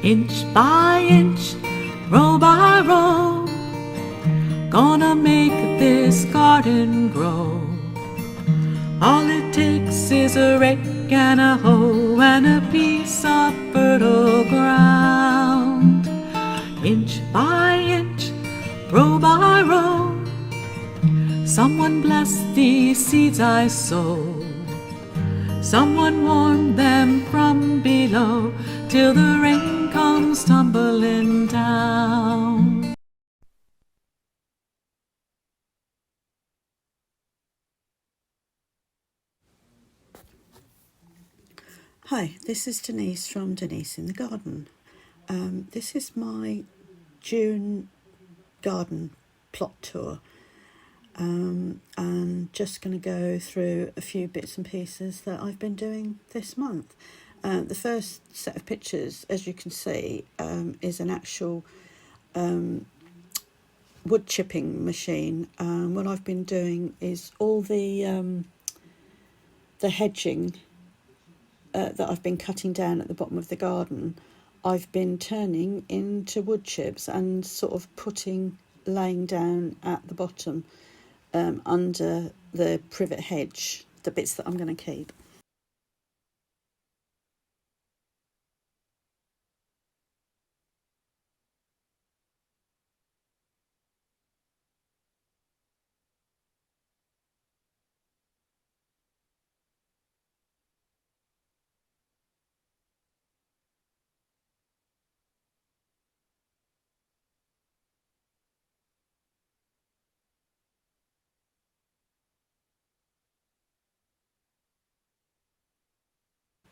Inch by inch, row by row, gonna make this garden grow. All it takes is a rake and a hoe and a piece of fertile ground. Inch by inch, row by row, someone bless these seeds I sow. Someone warm them from below till the rain comes tumbling down. Hi, this is Denise from Denise in the Garden. This is my June garden plot tour. And just going to go through a few bits and pieces that I've been doing this month. The first set of pictures, as you can see, is an actual wood chipping machine. What I've been doing is all the hedging that I've been cutting down at the bottom of the garden, I've been turning into wood chips and sort of laying down at the bottom under the privet hedge, the bits that I'm going to keep.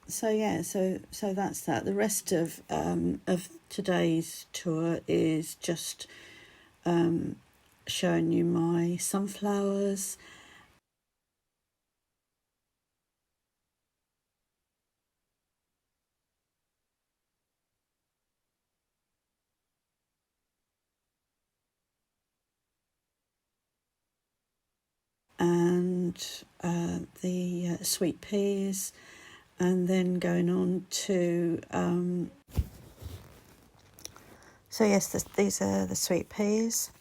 So that's that. The rest of today's tour is just showing you my sunflowers. And the sweet peas, and then going on to these are the sweet peas,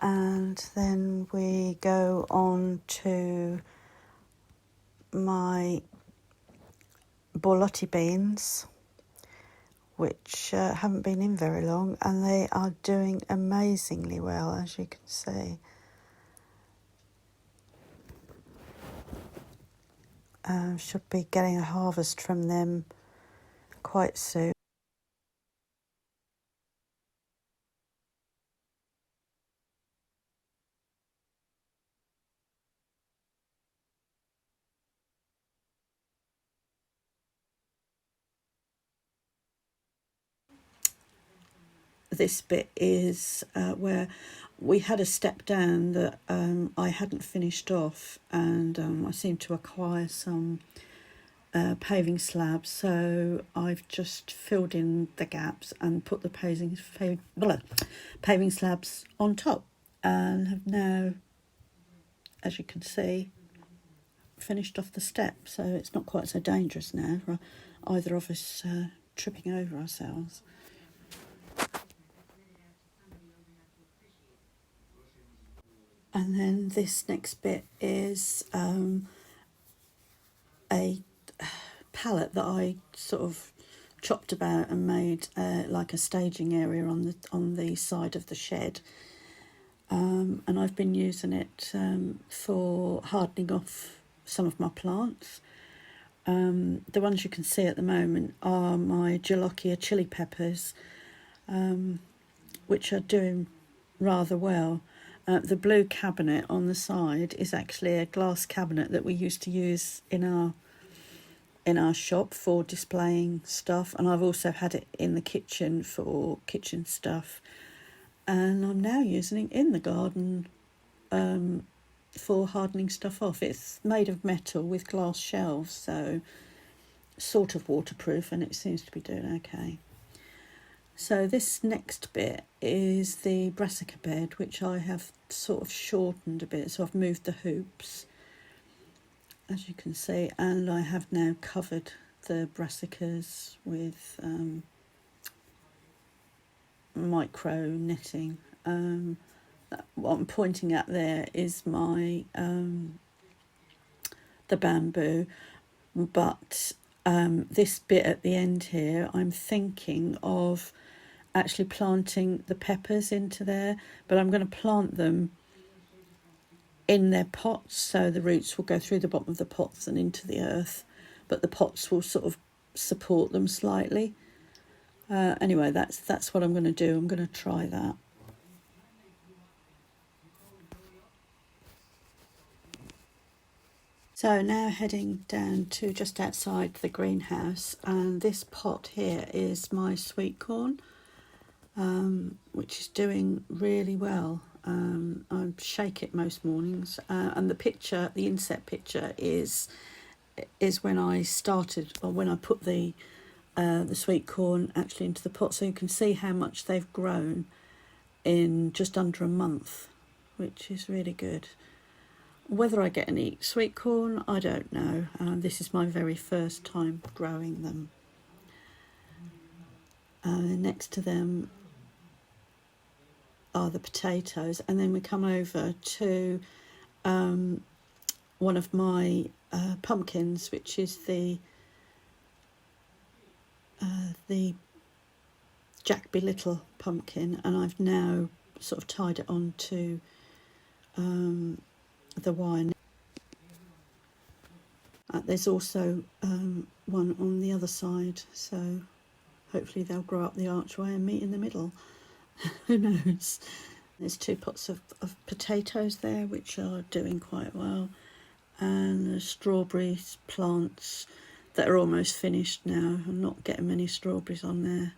and then we go on to my borlotti beans, which haven't been in very long, and they are doing amazingly well, as you can see. Should be getting a harvest from them quite soon. This bit is where we had a step down that I hadn't finished off, and I seemed to acquire some paving slabs, so I've just filled in the gaps and put the paving slabs on top, and have now, as you can see, finished off the step, so it's not quite so dangerous now for either of us tripping over ourselves. And then this next bit is a pallet that I sort of chopped about and made like a staging area on the side of the shed, and I've been using it for hardening off some of my plants. The ones you can see at the moment are my Jolokia chili peppers, which are doing rather well. The blue cabinet on the side is actually a glass cabinet that we used to use in our shop for displaying stuff, and I've also had it in the kitchen for kitchen stuff, and I'm now using it in the garden for hardening stuff off. It's made of metal with glass shelves, so sort of waterproof, and it seems to be doing okay. So this next bit is the Brassica Bed, which I have sort of shortened a bit, so I've moved the hoops, as you can see, and I have now covered the brassicas with Micronetting. What I'm pointing at there is my the bamboo, but this bit at the end here, I'm thinking of actually planting the peppers into there, but I'm going to plant them in their pots, so the roots will go through the bottom of the pots and into the earth, but the pots will sort of support them slightly. Anyway, that's what I'm going to do. I'm going to try that. So now heading down to just outside the greenhouse, and this pot here is my sweetcorn, which is doing really well. I shake it most mornings, and the inset picture is when I started, or when I put the sweetcorn actually into the pot, so you can see how much they've grown in just under a month, which is really good. Whether I get any sweetcorn, I don't know. This is my very first time growing them. Next to them are the potatoes, and then we come over to one of my pumpkins, which is the Jack Be Little pumpkin, and I've now sort of tied it onto the wire. There's also one on the other side, so hopefully they'll grow up the archway and meet in the middle. Who knows? There's 2 pots of potatoes there, which are doing quite well, and the strawberry plants that are almost finished now. I'm not getting many strawberries on there.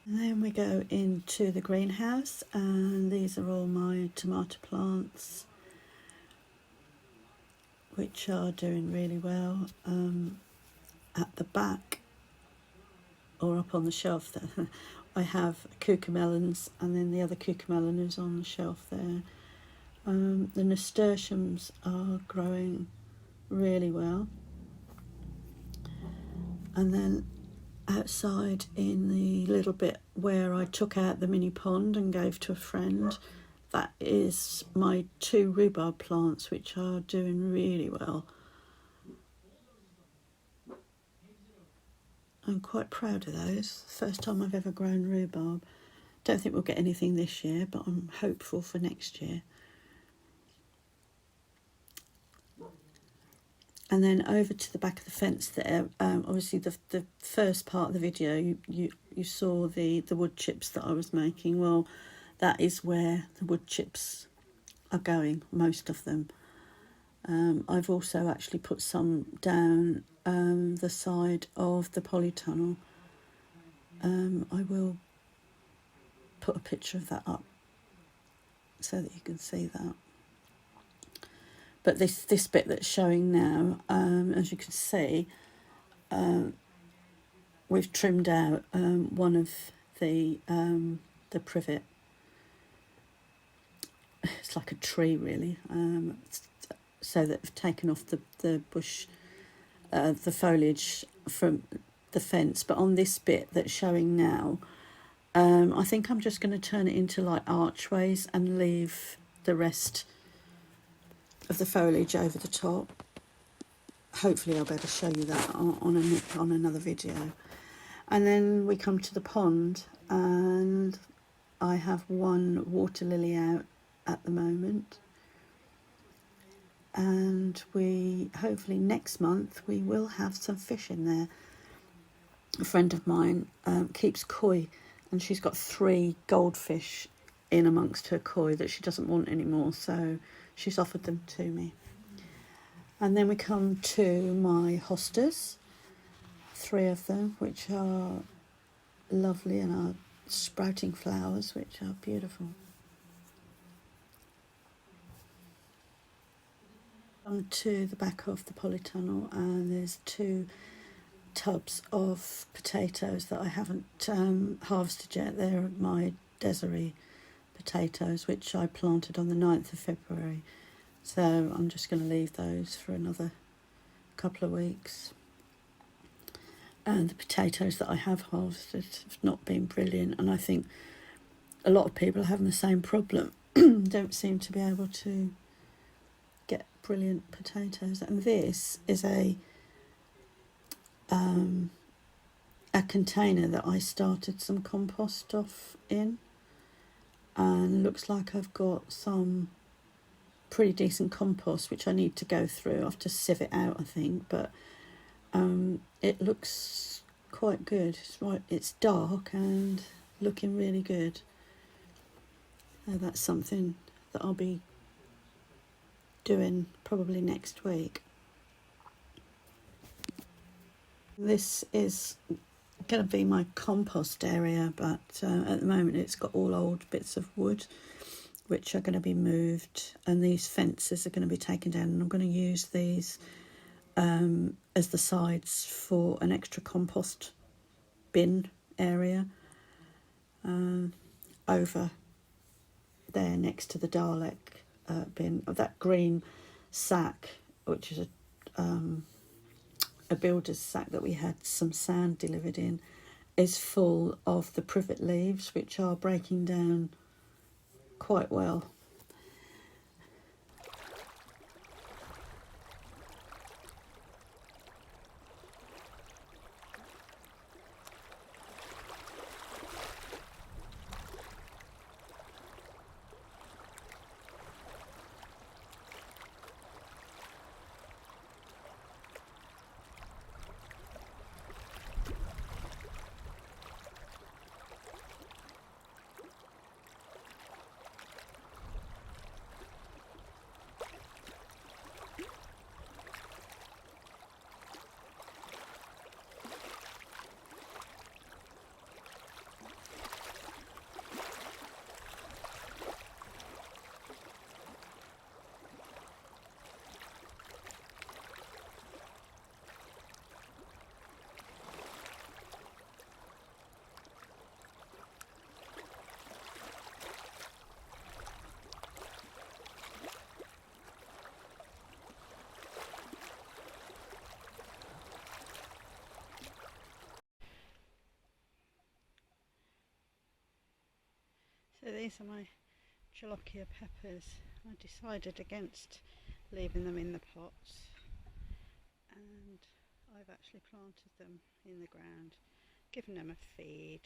And then we go into the greenhouse, and these are all my tomato plants, which are doing really well. At the back, or up on the shelf there, I have cucamelons, and then the other cucamelon is on the shelf there. The nasturtiums are growing really well. And then outside in the little bit where I took out the mini pond and gave to a friend, that is my 2 rhubarb plants, which are doing really well. I'm quite proud of those. First time I've ever grown rhubarb. Don't think we'll get anything this year, but I'm hopeful for next year. And then over to the back of the fence there, obviously the first part of the video, you saw the wood chips that I was making. Well, that is where the wood chips are going, most of them. I've also actually put some down the side of the polytunnel. I will put a picture of that up so that you can see that. But this bit that's showing now, as you can see, we've trimmed out one of the privet. It's like a tree, really, so that we've taken off the bush, the foliage from the fence. But on this bit that's showing now, I think I'm just going to turn it into like archways and leave the rest of the foliage over the top. Hopefully I'll be able to show you that on another video. And then we come to the pond, and I have 1 water lily out at the moment, and we hopefully next month we will have some fish in there. A friend of mine keeps koi, and she's got 3 goldfish in amongst her koi that she doesn't want anymore, so she's offered them to me. And then we come to my hostas, 3 of them, which are lovely and are sprouting flowers, which are beautiful. Come to the back of the polytunnel, and there's 2 tubs of potatoes that I haven't harvested yet. They're my Desiree potatoes, which I planted on the 9th of February. So I'm just going to leave those for another couple of weeks. And the potatoes that I have harvested have not been brilliant, and I think a lot of people are having the same problem. Don't seem to be able to get brilliant potatoes. And this is a container that I started some compost off in, and looks like I've got some pretty decent compost which I need to go through. I have to sieve it out, I think, but it looks quite good. It's dark and looking really good. That's something that I'll be doing probably next week. This is going to be my compost area, but at the moment it's got all old bits of wood which are going to be moved, and these fences are going to be taken down, and I'm going to use these as the sides for an extra compost bin area over there next to the Dalek bin. Of that green sack, which is a builder's sack that we had some sand delivered in, is full of the privet leaves, which are breaking down quite well. So these are my Jolokia peppers. I decided against leaving them in the pots, and I've actually planted them in the ground, given them a feed,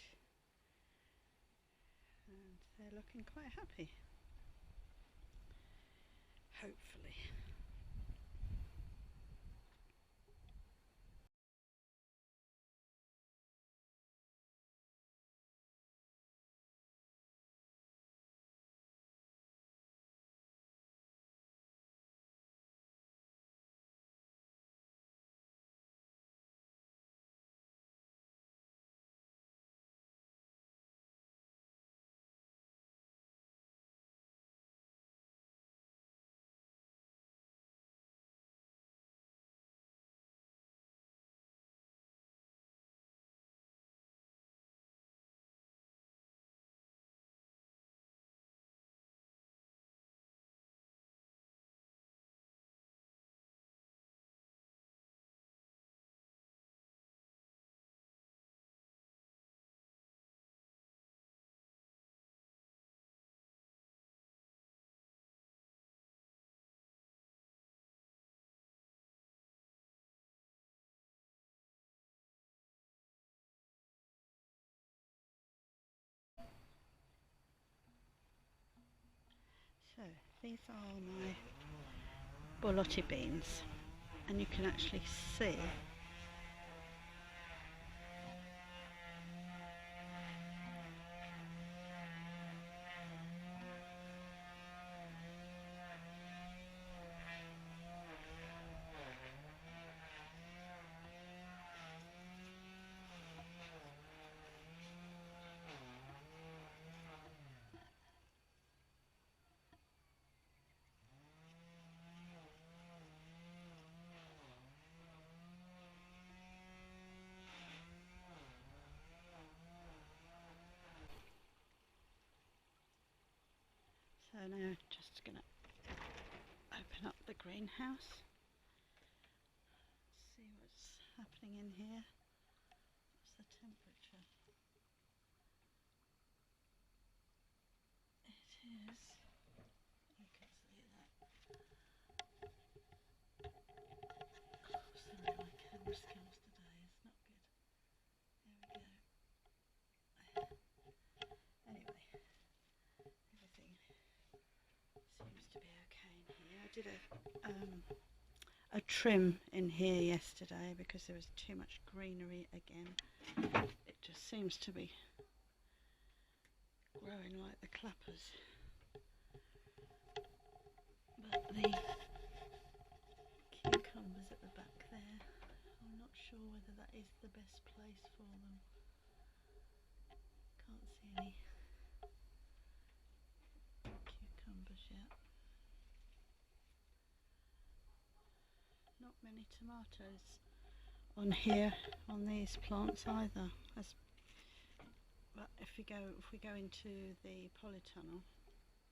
and they're looking quite happy, hopefully. So these are my borlotti beans, and you can actually see So now just going to open up the greenhouse, see what's happening in here. did a trim in here yesterday because there was too much greenery again. It just seems to be growing like the clappers. But the cucumbers at the back there, I'm not sure whether that is the best place for them. Can't see any cucumbers yet. Not many tomatoes on here on these plants either. But if we go into the Polytunnel,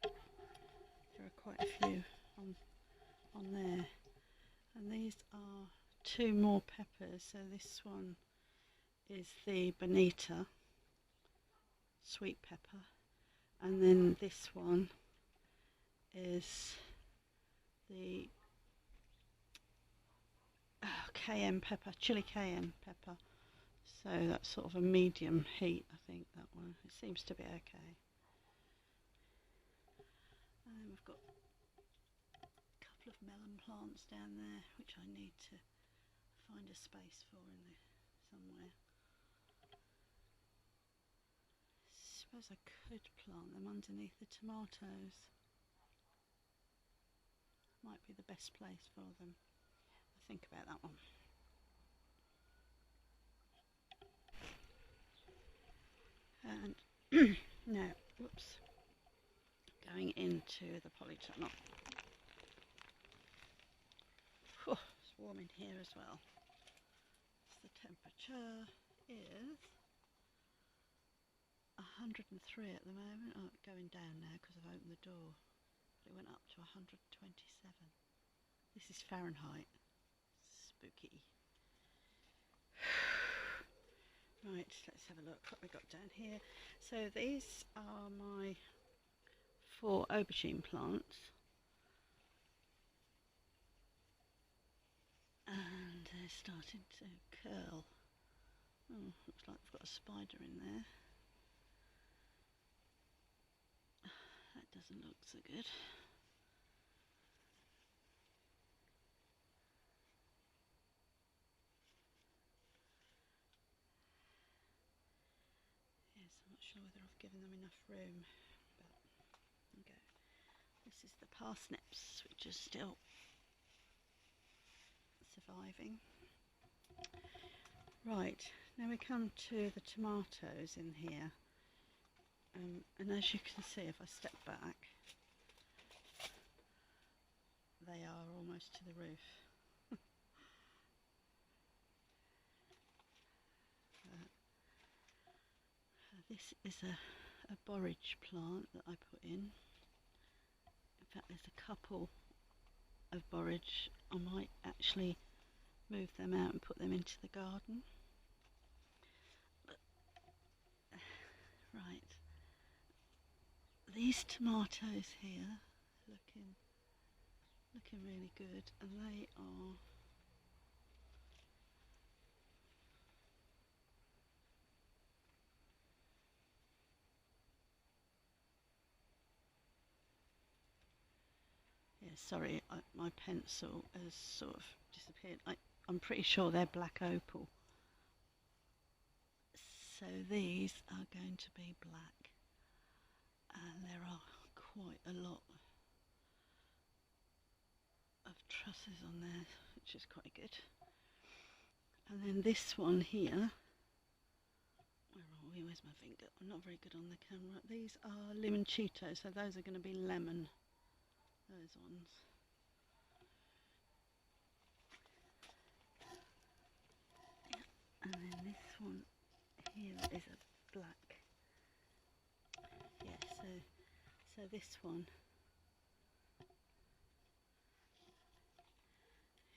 there are quite a few on there, and these are two more peppers. So this one is the bonita sweet pepper, and then this one is the cayenne pepper, chili cayenne pepper. So that's sort of a medium heat, I think, that one. It seems to be okay. And then we've got a couple of melon plants down there, which I need to find a space for in there somewhere. Suppose I could plant them underneath the tomatoes. Might be the best place for them. I'll think about that one. And now, whoops, going into the Polytunnel. It's warm in here as well. So the temperature is 103 at the moment. Oh, going down now because I've opened the door. But it went up to 127. This is Fahrenheit. Spooky. Right, let's have a look what we got down here. So these are my 4 aubergine plants, and they're starting to curl. Oh, looks like they've got a spider in there. That doesn't look so good. I'm not sure whether I've given them enough room, but okay. This is the parsnips, which are still surviving. Right, now we come to the tomatoes in here, and as you can see, if I step back, they are almost to the roof. This is a borage plant that I put in. In fact, there's a couple of borage. I might actually move them out and put them into the garden. But, right, these tomatoes here looking really good, and they are sorry, my pencil has sort of disappeared. I'm pretty sure they're black opal. So these are going to be black, and there are quite a lot of trusses on there, which is quite good. And then this one here, where are we? Where's my finger? I'm not very good on the camera. These are limoncito, so those are going to be lemon. Those ones. Yeah. And then this one here is a black. Yeah, so this one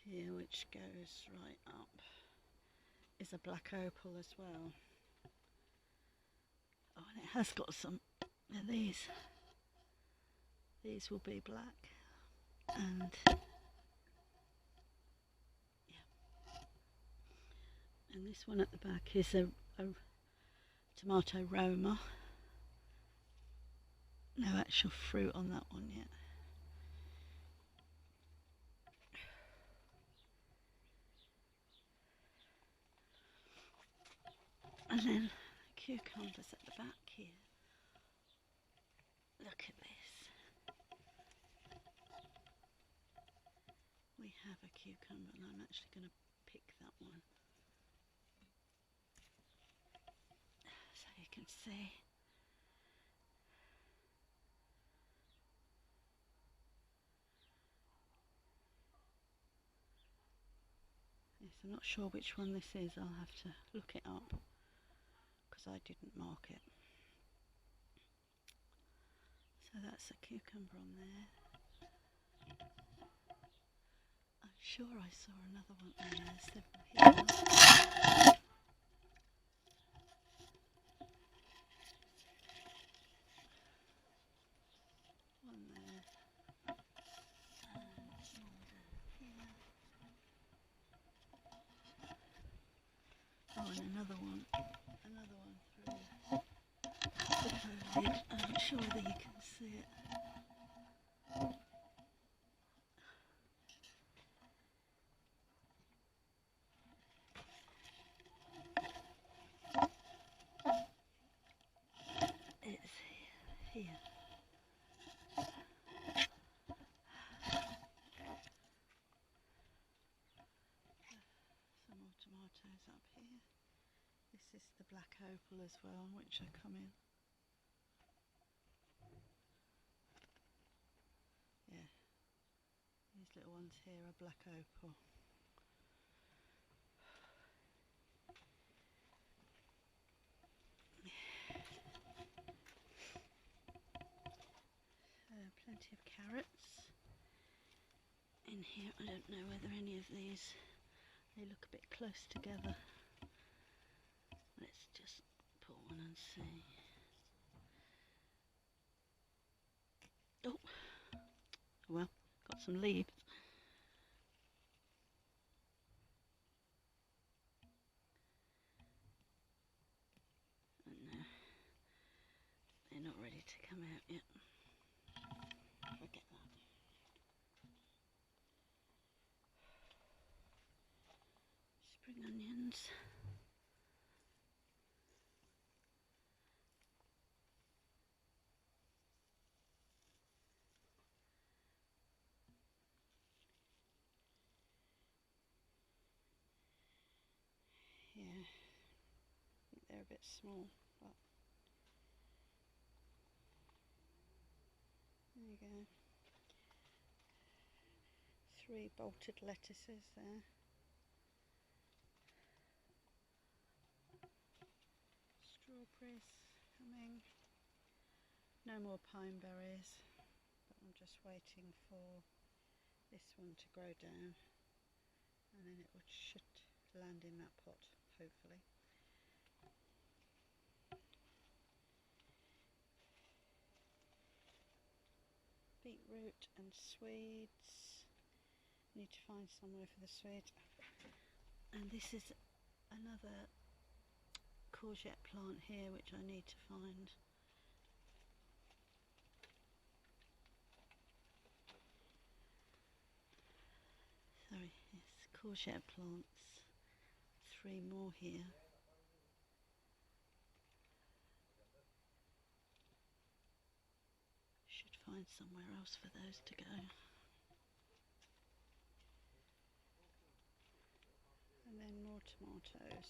here, which goes right up, is a black opal as well. Oh, and it has got some. Now these will be black, and yeah, and this one at the back is a tomato Roma. No actual fruit on that one yet. And then cucumbers at the back here. Look at this. We have a cucumber and I'm actually going to pick that one. So you can see. Yes, I'm not sure which one this is. I'll have to look it up because I didn't mark it. So that's a cucumber on there. I'm sure I saw another one. Oh, yeah, there's several here. One there. And one down here. Oh, and another one through the foliage. I'm not sure whether you can see it. It's here. Some more tomatoes up here. This is the black opal as well, which I come in. Yeah, these little ones here are black opal. Plenty of carrots in here. I don't know whether any of these, they look a bit close together. Let's just pull one and see. Oh, well, got some leaves. And no, they're not ready to come out yet. Forget that. Spring onions. Yeah, I think they're a bit small, but there you go. 3 bolted lettuces there. Strawberries coming. No more pine berries, but I'm just waiting for this one to grow down and then it should land in that pot, hopefully. Beetroot and Swedes. Need to find somewhere for the Swede. And this is another courgette plant here which I need to find. Sorry, yes, courgette plants. 3 more here. Should find somewhere else for those to go. And then more tomatoes.